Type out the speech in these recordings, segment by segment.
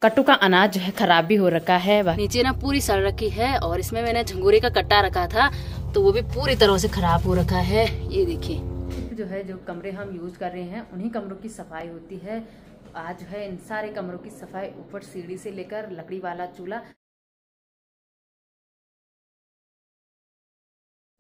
कट्टू का अनाज जो है खराब भी हो रखा है, नीचे ना पूरी सड़ रखी है और इसमें मैंने झंगोरे का कट्टा रखा था तो वो भी पूरी तरह से खराब हो रखा है। ये देखिए जो है, जो कमरे हम यूज कर रहे हैं उन्हीं कमरों की सफाई होती है। आज जो है इन सारे कमरों की सफाई, ऊपर सीढ़ी से लेकर लकड़ी वाला चूल्हा।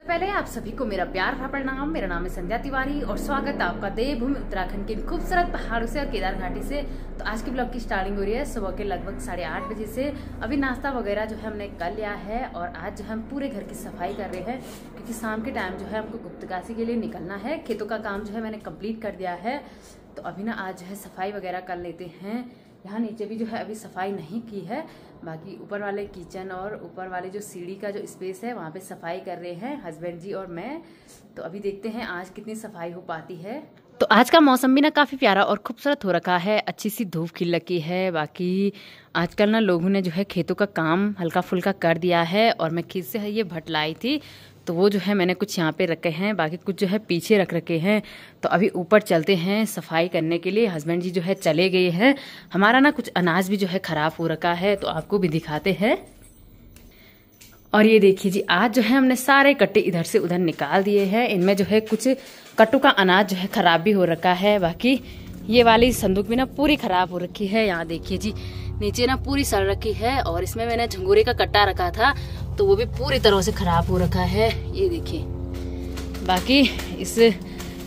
पहले आप सभी को मेरा प्यार भरा प्रणाम। मेरा नाम है संध्या तिवारी और स्वागत है आपका देवभूमि उत्तराखंड के खूबसूरत पहाड़ों से और केदार घाटी से। तो आज की ब्लॉग की स्टार्टिंग हो रही है सुबह के लगभग 8:30 बजे से। अभी नाश्ता वगैरह जो है हमने कर लिया है और आज जो है हम पूरे घर की सफाई कर रहे हैं क्योंकि शाम के टाइम जो है हमको गुप्तकाशी के लिए निकलना है। खेतों का काम जो है मैंने कंप्लीट कर दिया है तो अभी ना आज जो है सफाई वगैरह कर लेते हैं। यहाँ नीचे भी जो है अभी सफाई नहीं की है, बाकी ऊपर वाले किचन और ऊपर वाले जो सीढ़ी का जो स्पेस है वहाँ पे सफाई कर रहे हैं हस्बैंड जी और मैं। तो अभी देखते हैं आज कितनी सफाई हो पाती है। तो आज का मौसम भी ना काफ़ी प्यारा और खूबसूरत हो रखा है, अच्छी सी धूप खिल रखी है। बाकी आजकल ना लोगों ने जो है खेतों का काम हल्का फुल्का कर दिया है और मैं खेत से ये भट्ट लाई थी तो वो जो है मैंने कुछ यहाँ पे रखे हैं, बाकी कुछ जो है पीछे रख रखे हैं। तो अभी ऊपर चलते हैं सफाई करने के लिए। हस्बैंड जी जो है चले गए हैं। हमारा ना कुछ अनाज भी जो है खराब हो रखा है तो आपको भी दिखाते हैं। और ये देखिए जी, आज जो है हमने सारे कट्टे इधर से उधर निकाल दिए हैं। इनमें जो है कुछ कट्टू का अनाज जो है खराब भी हो रखा है। बाकी ये वाली संदूक भी ना पूरी खराब हो रखी है। यहाँ देखिए जी, नीचे ना पूरी सड़ रखी है और इसमें मैंने झंगोरे का कट्टा रखा था तो वो भी पूरी तरह से खराब हो रखा है। ये देखिए, बाकी इस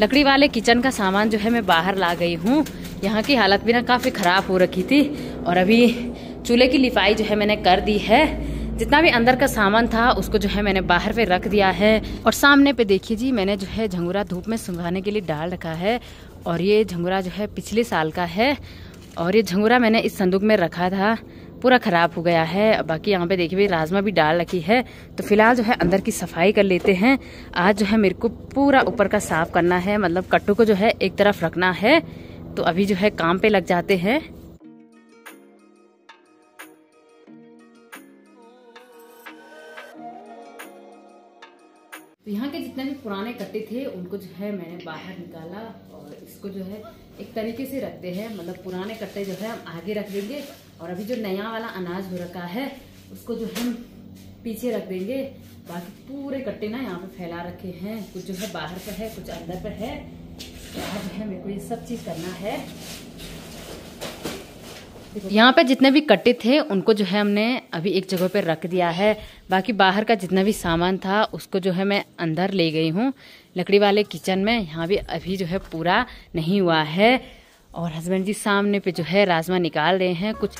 लकड़ी वाले किचन का सामान जो है मैं बाहर ला गई हूँ। यहाँ की हालत भी ना काफी खराब हो रखी थी और अभी चूल्हे की लिपाई जो है मैंने कर दी है। जितना भी अंदर का सामान था उसको जो है मैंने बाहर पे रख दिया है। और सामने पे देखिए जी, मैंने जो है झंगोरा धूप में सुखाने के लिए डाल रखा है और ये झंगोरा जो है पिछले साल का है और ये झंगोरा मैंने इस संदूक में रखा था, पूरा खराब हो गया है। बाकी यहाँ पे देखिए राजमा भी डाल रखी है। तो फिलहाल जो है अंदर की सफाई कर लेते हैं। आज जो है मेरे को पूरा ऊपर का साफ करना है, मतलब कट्टू को जो है एक तरफ रखना है। तो अभी जो है काम पे लग जाते हैं। तो यहाँ के जितने भी पुराने कट्टे थे उनको जो है मैंने बाहर निकाला और इसको जो है एक तरीके से रखते हैं, मतलब पुराने कट्टे जो है हम आगे रख देंगे और अभी जो नया वाला अनाज हो रखा है उसको जो हम पीछे रख देंगे। बाकी पूरे कट्टे ना यहाँ पे फैला रखे हैं, कुछ जो है बाहर पर है कुछ अंदर पर है। तो आज जो है मेरे को ये सब चीज करना है। यहाँ पे जितने भी कट्टे थे उनको जो है हमने अभी एक जगह पे रख दिया है। बाकी बाहर का जितना भी सामान था उसको जो है मैं अंदर ले गई हूँ लकड़ी वाले किचन में। यहाँ भी अभी जो है पूरा नहीं हुआ है और हस्बैंड जी सामने पे जो है राजमा निकाल रहे हैं कुछ।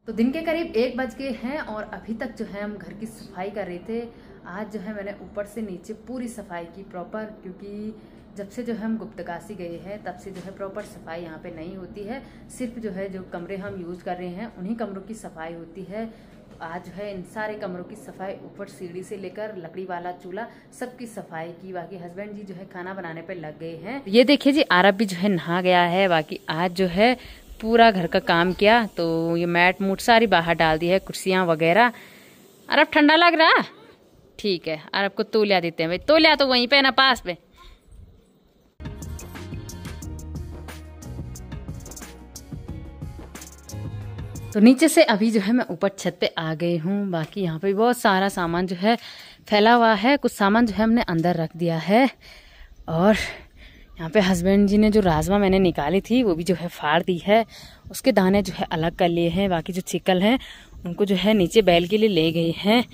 तो दिन के करीब 1 बज गए हैं और अभी तक जो है हम घर की सफाई कर रहे थे। आज जो है मैंने ऊपर से नीचे पूरी सफाई की प्रॉपर, क्योंकि जब से जो है हम गुप्तकाशी गए हैं तब से जो है प्रॉपर सफाई यहाँ पे नहीं होती है। सिर्फ जो है जो कमरे हम यूज कर रहे हैं उन्हीं कमरों की सफाई होती है। तो आज जो है इन सारे कमरों की सफाई, ऊपर सीढ़ी से लेकर लकड़ी वाला चूल्हा सबकी सफाई की। बाकी हस्बैंड जी जो है खाना बनाने पर लग गए हैं। ये देखिए जी, आरब भी जो है नहा गया है। बाकी आज जो है पूरा घर का काम किया तो ये मैट मूट सारी बाहर डाल दी है, कुर्सियां वगैरह। अरब ठंडा लग रहा? ठीक है, अरब को तौलिया देते हैं भाई। तौलिया तो वहीं पे ना पास पे। तो नीचे से अभी जो है मैं ऊपर छत पे आ गई हूँ। बाकी यहाँ पे बहुत सारा सामान जो है फैला हुआ है, कुछ सामान जो है हमने अंदर रख दिया है। और यहाँ पे हस्बैंड जी ने जो राजमा मैंने निकाली थी वो भी जो है फाड़ दी है, उसके दाने जो है अलग कर लिए हैं। बाकी जो चिकल हैं उनको जो है नीचे बैल के लिए ले गए हैं।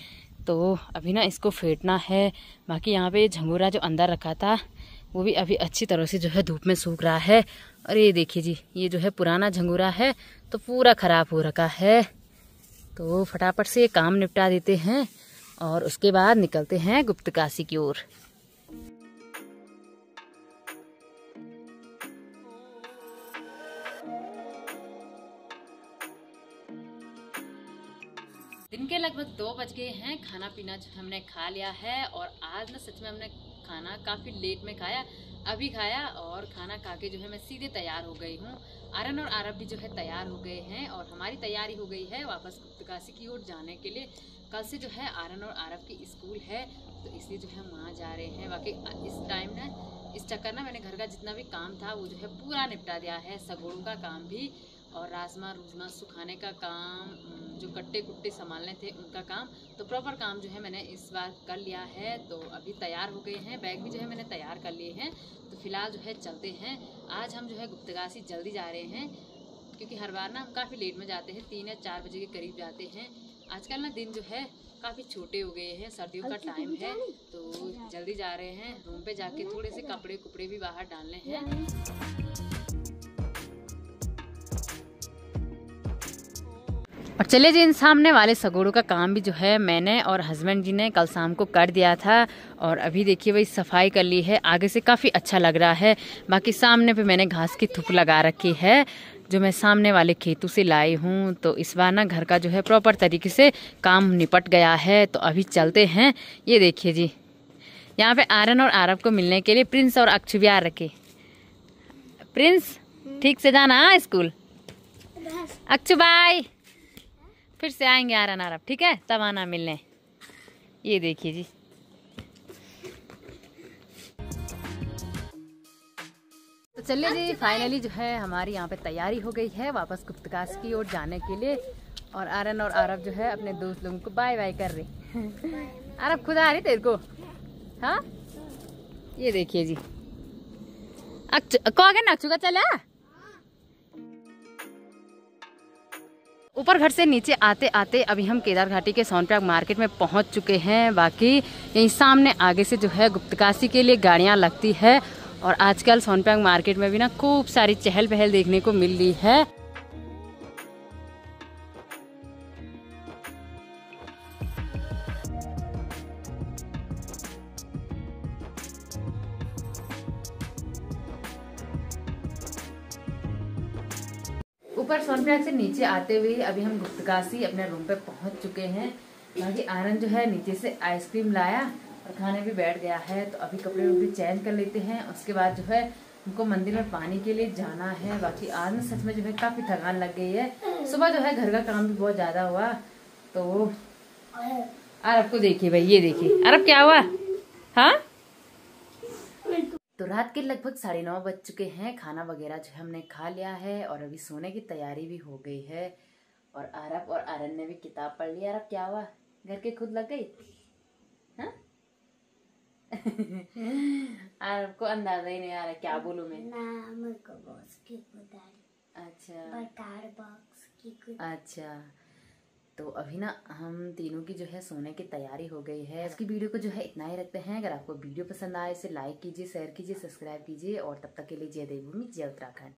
तो अभी ना इसको फेंटना है। बाकी यहाँ पे झंगोरा जो अंदर रखा था वो भी अभी अच्छी तरह से जो है धूप में सूख रहा है। और ये देखिए जी, ये जो है पुराना झंगोरा है तो पूरा खराब हो रखा है। तो फटाफट से ये काम निपटा देते हैं और उसके बाद निकलते हैं गुप्तकाशी की ओर। दिन के लगभग 2 बज गए हैं। खाना पीना जो हमने खा लिया है और आज ना सच में हमने खाना काफ़ी लेट में खाया, अभी खाया और खाना खा के जो है मैं सीधे तैयार हो गई हूँ। आरन और आरब भी जो है तैयार हो गए हैं और हमारी तैयारी हो गई है वापस गुप्तकाशी की ओर जाने के लिए। कल से जो है आरन और आरब की स्कूल है तो इसलिए जो है हम वहाँ जा रहे हैं। बाकी इस टाइम ना इस चक्कर ना मैंने घर का जितना भी काम था वो जो है पूरा निपटा दिया है, सगोड़ों का काम भी और राजमा रूजमा सुखाने का काम, जो कट्टे कुट्टे संभालने थे उनका काम, तो प्रॉपर काम जो है मैंने इस बार कर लिया है। तो अभी तैयार हो गए हैं, बैग भी जो है मैंने तैयार कर लिए हैं। तो फिलहाल जो है चलते हैं। आज हम जो है गुप्तकाशी जल्दी जा रहे हैं क्योंकि हर बार ना हम काफ़ी लेट में जाते हैं, 3 या 4 बजे के करीब जाते हैं। आजकल ना दिन जो है काफ़ी छोटे हो गए हैं, सर्दियों का टाइम है तो जल्दी जा रहे हैं। रूम पे जाके थोड़े से कपड़े कुपड़े भी बाहर डालने हैं। और चले जी, इन सामने वाले सगोड़ों का काम भी जो है मैंने और हस्बैंड जी ने कल शाम को कर दिया था और अभी देखिए वही सफाई कर ली है। आगे से काफ़ी अच्छा लग रहा है। बाकी सामने पे मैंने घास की धूप लगा रखी है जो मैं सामने वाले खेतों से लाई हूँ। तो इस बार ना घर का जो है प्रॉपर तरीके से काम निपट गया है। तो अभी चलते हैं। ये देखिए जी, यहाँ पे आर्यन और आरव को मिलने के लिए प्रिंस और अक्षु भी आ रखे। प्रिंस ठीक से जाना स्कूल। अक्षु बाय, फिर से आएंगे आर्यन आरव, ठीक है, तब आना मिलने। ये देखिए जी, तो चलिए जी, फाइनली जो है हमारी यहाँ पे तैयारी हो गई है वापस गुप्तकाशी की ओर जाने के लिए। और आर्यन और आरव जो है अपने दोस्त लोगों को बाय बाय कर रहे। आरव खुद आ रही तेरे को? हाँ, ये देखिए जी, कहोगे ना अक्षु का चला। ऊपर घर से नीचे आते आते अभी हम केदार घाटी के सोनप्रयाग मार्केट में पहुंच चुके हैं। बाकी यहीं सामने आगे से जो है गुप्तकाशी के लिए गाड़ियां लगती है और आजकल सोनप्रयाग मार्केट में भी ना खूब सारी चहल पहल देखने को मिल रही है। ऊपर सोनप्रयाग से नीचे आते हुए अभी हम गुप्तकाशी अपने रूम पे पहुंच चुके हैं। बाकी आर्यन जो है नीचे से आइसक्रीम लाया और खाने भी बैठ गया है। तो अभी कपड़े भी चेंज कर लेते हैं, उसके बाद जो है हमको मंदिर में पानी के लिए जाना है। बाकी आज में सच में जो है काफी थकान लग गई है। सुबह जो है घर का काम भी बहुत ज्यादा हुआ। तो आरब को देखिए भाई, ये देखिए आरब क्या हुआ। हाँ, तो रात के लगभग 9:30 बज चुके हैं। खाना वगैरह जो है हमने खा लिया है और अभी सोने की तैयारी भी हो गई है। और आरब और आर्यन ने भी किताब पढ़ ली। आरब क्या हुआ, घर के खुद लग गई? हाँ? आरब को अंदाजा ही नहीं आ रहा क्या बोलूं मैं। ना मेरे को बॉक्स की खुद आ रही। अच्छा, बकार बॉक्स की खुद। अच्छा, तो अभी ना हम तीनों की जो है सोने की तैयारी हो गई है। इसकी वीडियो को जो है इतना ही रखते हैं। अगर आपको वीडियो पसंद आए इसे लाइक कीजिए, शेयर कीजिए, सब्सक्राइब कीजिए और तब तक के लिए जय देवभूमि, जय उत्तराखंड।